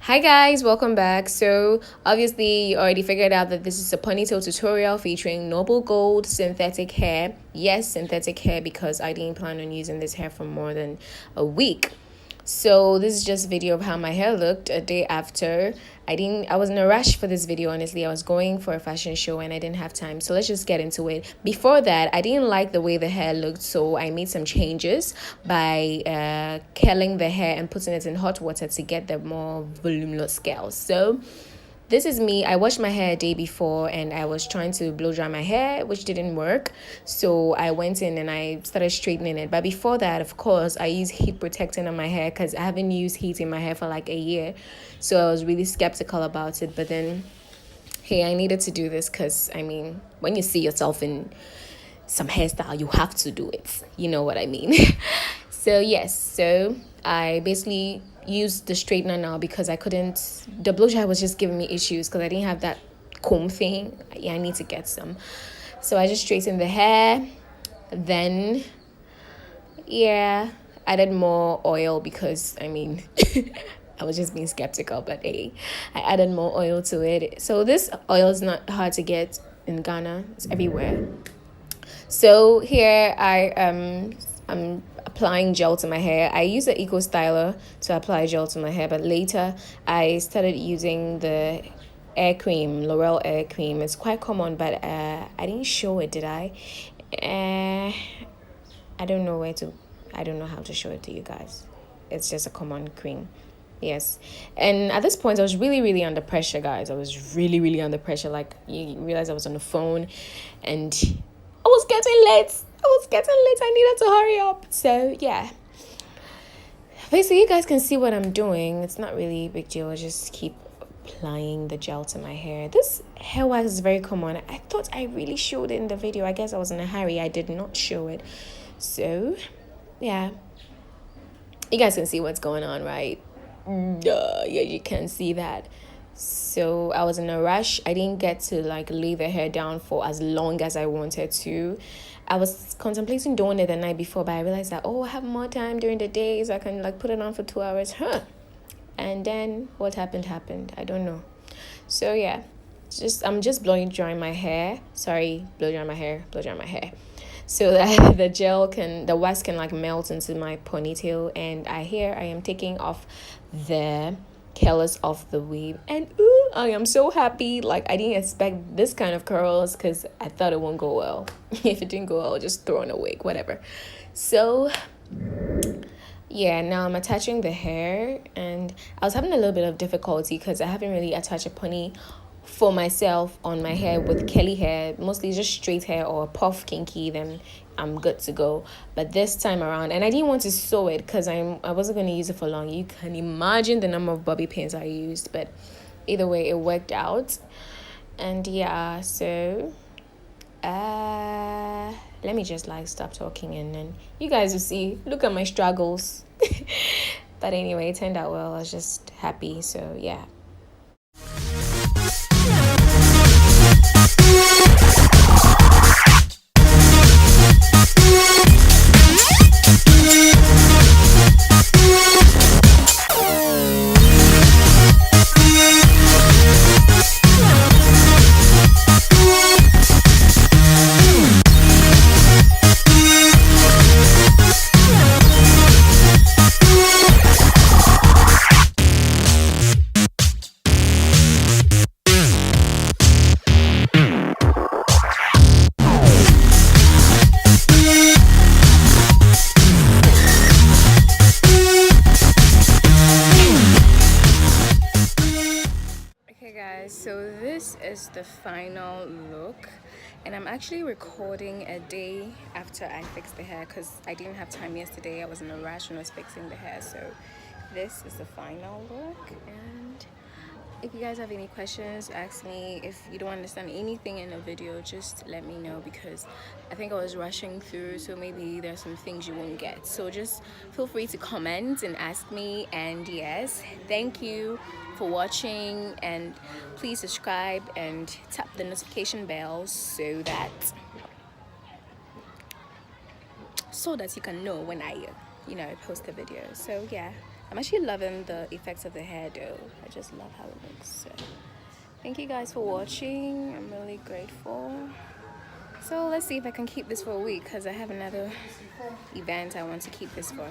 Hi guys, welcome back. So obviously you already figured out that this is a ponytail tutorial featuring noble gold synthetic hair. Yes, synthetic hair because I didn't plan on using this hair for more than a week. So this is just a video of how my hair looked a day after. I was in a rush for this video, honestly. I was going for a fashion show and I didn't have time. So let's just get into it. Before that, I didn't like the way the hair looked, so I made some changes by curling the hair and putting it in hot water to get the more voluminous scales. So this is me. I washed my hair a day before and I was trying to blow dry my hair, which didn't work. So I went in and I started straightening it. But before that, of course, I use heat protectant on my hair because I haven't used heat in my hair for like a year. So I was really skeptical about it. But then, hey, I needed to do this because, I mean, when you see yourself in some hairstyle, you have to do it. You know what I mean? So yes, so I basically used the straightener now because the blow dry was just giving me issues because I didn't have that comb thing. Yeah, I need to get some. So I just straightened the hair. Then, yeah, added more oil because, I mean, I was just being skeptical, but hey, I added more oil to it. So this oil is not hard to get in Ghana. It's everywhere. So here I'm applying gel to my hair. I use the Eco Styler to apply gel to my hair, but later I started using the air cream, L'Oreal air cream. It's quite common, but I didn't show it, did I? I don't know I don't know how to show it to you guys. It's just a common cream. Yes. And at this point, I was really, really under pressure, guys. I was really, really under pressure. Like, you realize I was on the phone and I was getting late. I needed to hurry up. So, yeah. Basically, you guys can see what I'm doing. It's not really a big deal. I just keep applying the gel to my hair. This hair wax is very common. I thought I really showed it in the video. I guess I was in a hurry. I did not show it. So, yeah. You guys can see what's going on, right? Yeah, you can see that. So I was in a rush. I didn't get to like lay the hair down for as long as I wanted to. I was contemplating doing it the night before, but I realized that, I have more time during the day, so I can like put it on for 2 hours. And then what happened. I don't know. So yeah, I'm just blow drying my hair. Blow dry my hair. So that the wax can like melt into my ponytail. And I am taking off the curls off the weave, and I am so happy. Like, I didn't expect this kind of curls because I thought it won't go well. If it didn't go well, I'll just throw in a wig, whatever. So yeah, now I'm attaching the hair, and I was having a little bit of difficulty because I haven't really attached a pony for myself on my hair with curly hair, mostly just straight hair or puff kinky, then I'm good to go. But this time around, and I didn't want to sew it because I wasn't going to use it for long. You can imagine the number of bobby pins I used, but either way, it worked out. And yeah, so let me just like stop talking and then you guys will see. Look at my struggles. But anyway, it turned out well. I was just happy. So yeah. So this is the final look, and I'm actually recording a day after I fixed the hair because I didn't have time yesterday. I was in a rush when I was fixing the hair. So this is the final look, and if you guys have any questions, ask me. If you don't understand anything in the video, just let me know because I think I was rushing through, so maybe there's some things you won't get. So just feel free to comment and ask me. And yes, thank you for watching, and please subscribe and tap the notification bell so that you can know when I post a video. So yeah, I'm actually loving the effects of the hair though. I just love how it looks. So thank you guys for watching. I'm really grateful. So let's see if I can keep this for a week because I have another event I want to keep this for.